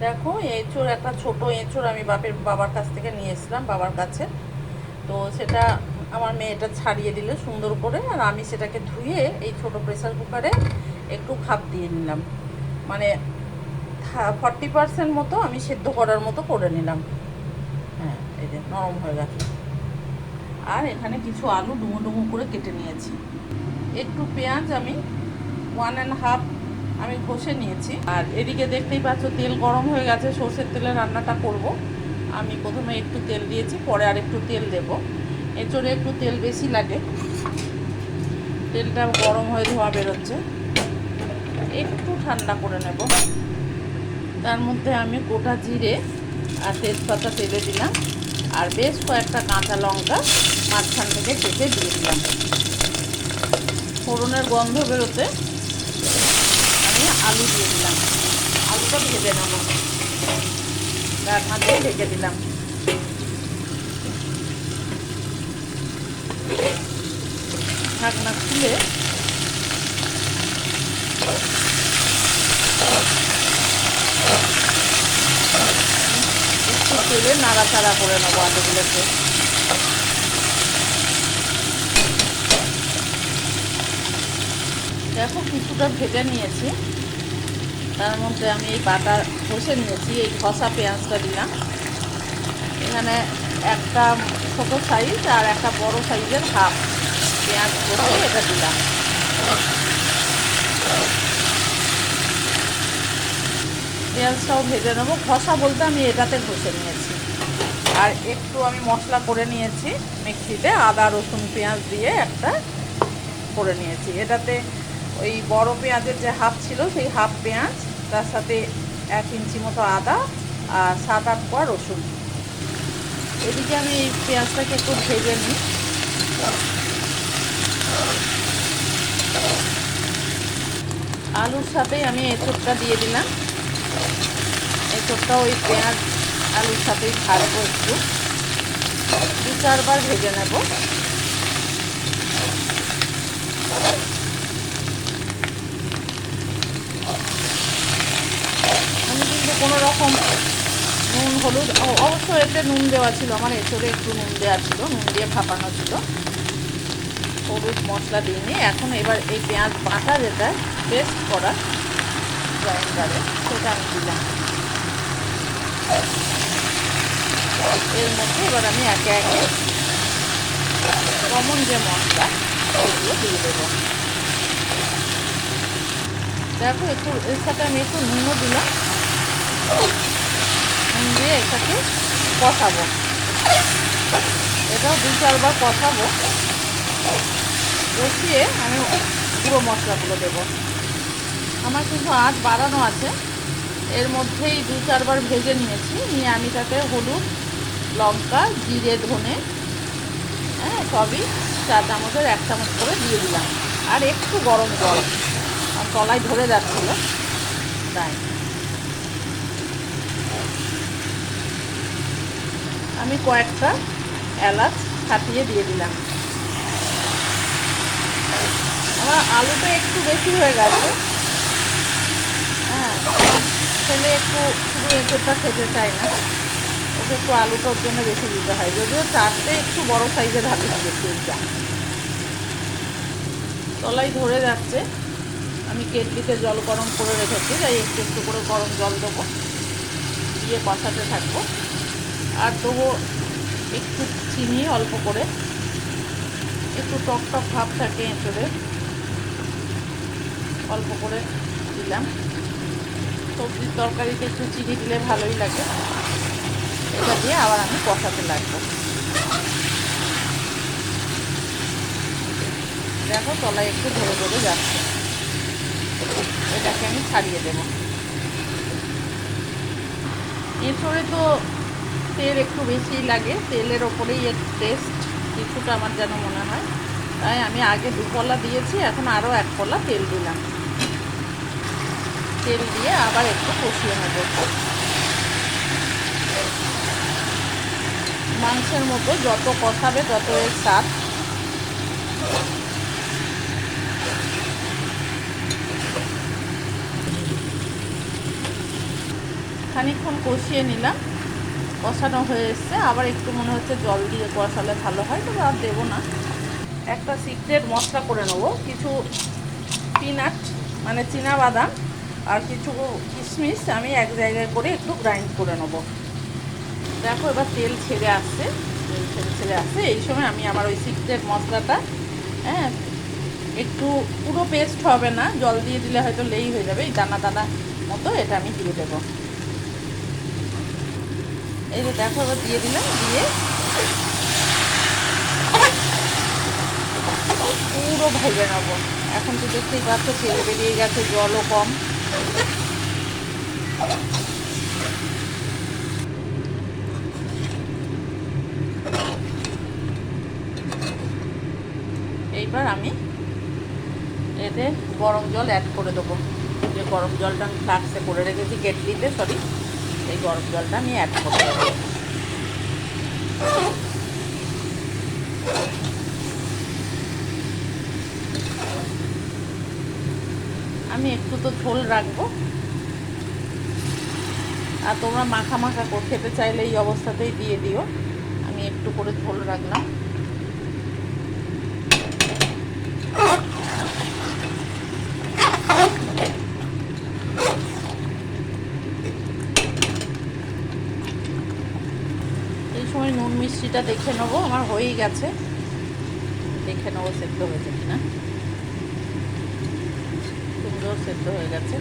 দেখো, এঁচোড়, একটা ছোট এঁচোড় আমি বাবার কাছ থেকে নিয়ে এসেছিলাম, বাবার কাছে। তো সেটা আমার মেয়েটা ছাড়িয়ে দিলে সুন্দর করে, আর আমি সেটাকে ধুয়ে এই ছোট প্রেসার কুকারে একটু ভাপ দিয়ে নিলাম। মানে 40% মতো আমি সেদ্ধ করার মতো করে নিলাম। হ্যাঁ, এই যে নরম হয়ে গেছে। আর এখানে কিছু আলু ডুমো ডুমো করে কেটে নিয়েছি। একটু পেঁয়াজ আমি 1.5 আমি ঘষে নিয়েছি। আর এদিকে দেখতেই পাচ্ছ তেল গরম হয়ে গেছে, সর্ষের তেলে রান্নাটা করব। আমি প্রথমে একটু তেল দিয়েছি, পরে আর একটু তেল দেব। এঁচোড়ে একটু তেল বেশি লাগে। তেলটা গরম হয়ে ধোয়া বেরোচ্ছে, একটু ঠান্ডা করে নেব। তার মধ্যে আমি গোটা জিরে আর তেজপাতা তেলে দিলাম, আর বেশ কয়েকটা কাঁচা লঙ্কা মাঝখান থেকে কেটে দিয়ে দিলাম। ফোড়নের গন্ধ বেরোতে আমি আলু দিয়ে দিলাম। আলুটা ভেজে নেব, ঢাকনা দিয়ে ঢেকে দিলাম। ঢাকনা খুলে একটু তেলে নাড়াচাড়া করে নেবো আলুগুলোকে। দেখো, কিছুটা ভেজে নিয়েছি। তার মধ্যে আমি এই বাটা ঘষে নিয়েছি, এই ঘষা পেঁয়াজটা দিলাম। এখানে একটা ছোট সাইজ আর একটা বড় সাইজের হাফ পেঁয়াজ ঘষে এটা দিলাম। পেঁয়াজটাও ভেজে নেবো। ঘষা বলতে আমি এটাতে ঘষে নিয়েছি। আর একটু আমি মশলা করে নিয়েছি মিক্সিতে, আদা রসুন পেঁয়াজ দিয়ে একটা করে নিয়েছি। এটাতে ওই বড় পেঁয়াজের যে হাফ ছিল সেই হাফ পেঁয়াজ, তার সাথে 1 ইঞ্চি মতো আদা আর 7-8 কোয়া রসুন। এদিকে আমি এই পেঁয়াজটাকে একটু ভেজে নিই। আলুর সাথেই আমি এঁচোড়টা দিয়ে দিলাম। এঁচোড়টা ওই পেঁয়াজ আলুর সাথেই ভাজবো, একটু 2-4 বার ভেজে নেব। আমি কিন্তু কোনো রকম নুন হলুদ, অবশ্য এতে নুন দেওয়া ছিল, আমার এঁচোড়ে একটু নুন দেওয়া ছিল, নুন দিয়ে ভাপানো ছিল। হলুদ মশলা দিইনি। এখন এবার এই পেঁয়াজ বাটা যেটা পেস্ট করা গ্রাইন্ডারে, সেটা আমি দিলাম। এর মধ্যে এবার আমি একে একে কমন যে মশলা সেগুলো দিয়ে দেবো। দেখো, একটু এর সাথে আমি একটু নুনও দিলাম। নুন দিয়ে এটাকে কষাবো। এটাও 2-4 বার কষাবো। কষিয়ে আমি পুরো মশলাগুলো দেবো। আমার কিন্তু আঁচ বাড়ানো আছে। এর মধ্যেই 2-4 বার ভেজে নিয়েছি, নিয়ে আমি তাতে হলুদ, লঙ্কা, জিরে, ধনে, হ্যাঁ সবই 4 চামচের 1 চামচ করে দিয়ে দিলাম। আর একটু গরম জল, আর তলায় ধরে যাচ্ছিলো তাই। আমি কয়েকটা এলাচ ফাটিয়ে দিয়ে দিলাম। আমার আলুটা একটু বেশি হয়ে গেছে। হ্যাঁ, ছেলে একটু শুধু এঁচোড়টা খেতে চায় না, ওকে একটু আলুটা ওর জন্য বেশি দিতে হয়। যদিও চারটে একটু বড় সাইজের হাতে দিয়েছি এইটা। তলায় ধরে যাচ্ছে। আমি কেটলিতে জল গরম করে রেখেছি, তাই একটু একটু করে গরম জল দেবো, দিয়ে কষাতে থাকবো। আর দেবো একটু চিনি অল্প করে, একটু টক টক ভাব থাকে এঁচোড়ে, অল্প করে দিলাম। সবজির তরকারিতে একটু চিনি দিলে ভালোই লাগে। এটা দিয়ে আবার আমি কষাতে লাগবো। দেখো, তলায় একটু ধরে ধরে যাচ্ছে। এটাকে আমি ছাড়িয়ে দেবো। এঁচোড়ে তো তেল একটু বেশিই লাগে, তেলের ওপরেই এর টেস্ট কিছুটা আমার যেন মনে হয়। তাই আমি আগে 2 পলা দিয়েছি, এখন আরও 1 পলা তেল দিলাম। তেল দিয়ে আবার একটু কষিয়ে নেব। মাংসের মতো যত কষাবে তত এর স্বাদ। খানিকক্ষণ কষিয়ে নিলাম, কষানো হয়ে এসছে। আবার একটু মনে হচ্ছে জল দিয়ে কষালে ভালো হয়, তবে আর দেবো না। একটা সিক্রেট মশলা করে নেবো, কিছু পিনাট মানে বাদাম আর কিছু কিশমিশ আমি এক জায়গায় করে একটু গ্রাইন্ড করে নেবো। দেখো এবার তেল ছেড়ে আসছে, এই সময় আমি আমার ওই সিক্রেট মশলাটা, হ্যাঁ, একটু পুরো পেস্ট হবে না, জল দিয়ে দিলে হয়তো লেই হয়ে যাবে, এই দানা দানা মতো এটা আমি দিয়ে দেবো। এই যে দেখো এবার দিয়ে দিলাম, দিয়ে পুরো ভেজে নেবো। এখন তো দেখতেই পাচ্ছ তেল বেরিয়ে গেছে, জলও কম। এইবার আমি এতে গরম জল অ্যাড করে দেবো। যে গরম জলটা আমি ফ্লাক্সে করে রেখেছি, কেটলিতে, সরি, এই গরম জলটা আমি অ্যাড করে দেবো। আমি একটু তো ঝোল রাখবো, আর তোমরা মাখা মাখা করে খেতে চাইলে এই অবস্থাতেই দিয়ে দিও। আমি একটু করে ঝোল রাখলাম। এই সময় নুন মিষ্টিটা দেখে নেবো, আমার হয়েই গেছে, দেখে নেবো সেদ্ধ হয়েছে কিনা। সুন্দর সেদ্ধ হয়ে গেছে।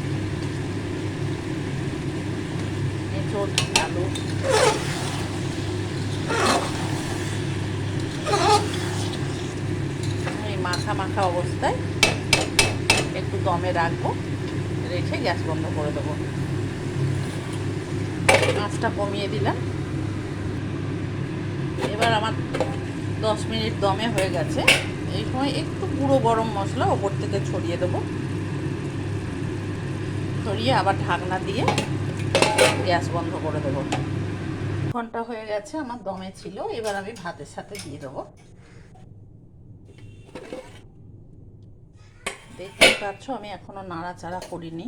এঁচোড়, আলু, এই মাখা মাখা অবস্থায় একটু দমে রাখবো, রেখে গ্যাস বন্ধ করে দেবো। আঁচটা কমিয়ে দিলাম। এবার আমার 10 মিনিট দমে হয়ে গেছে। এই সময় একটু গুঁড়ো গরম মশলা ওপর থেকে ছড়িয়ে দেবো, ছড়িয়ে আবার ঢাকনা দিয়ে গ্যাস বন্ধ করে দেবো। ঘন্টা হয়ে গেছে আমার দমে ছিল, এবার আমি ভাতের সাথে দিয়ে দেবো। দেখতেই পাচ্ছ আমি এখনো নাড়াচাড়া করিনি,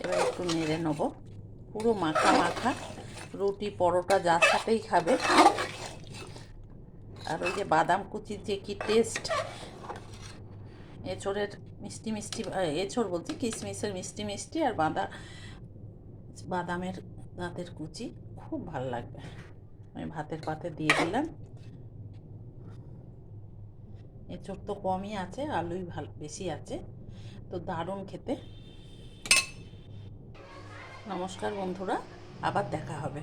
এবার একটু নেড়ে নেবো। পুরো মাখা মাখা, রুটি পরোটা যার সাথেই খাবে। আর ওই যে বাদাম কুচির যে কি টেস্ট, এঁচোড়ের মিষ্টি মিষ্টি, এঁচোড় বলছি, কিশমিশের মিষ্টি মিষ্টি, আর বাদামের দাঁতের কুচি, খুব ভালো লাগবে। আমি ভাতের পাতে দিয়ে দিলাম। এঁচোড় তো কমই আছে, আলুই বেশি আছে, তো দারুণ খেতে। নমস্কার বন্ধুরা, আবার দেখা হবে।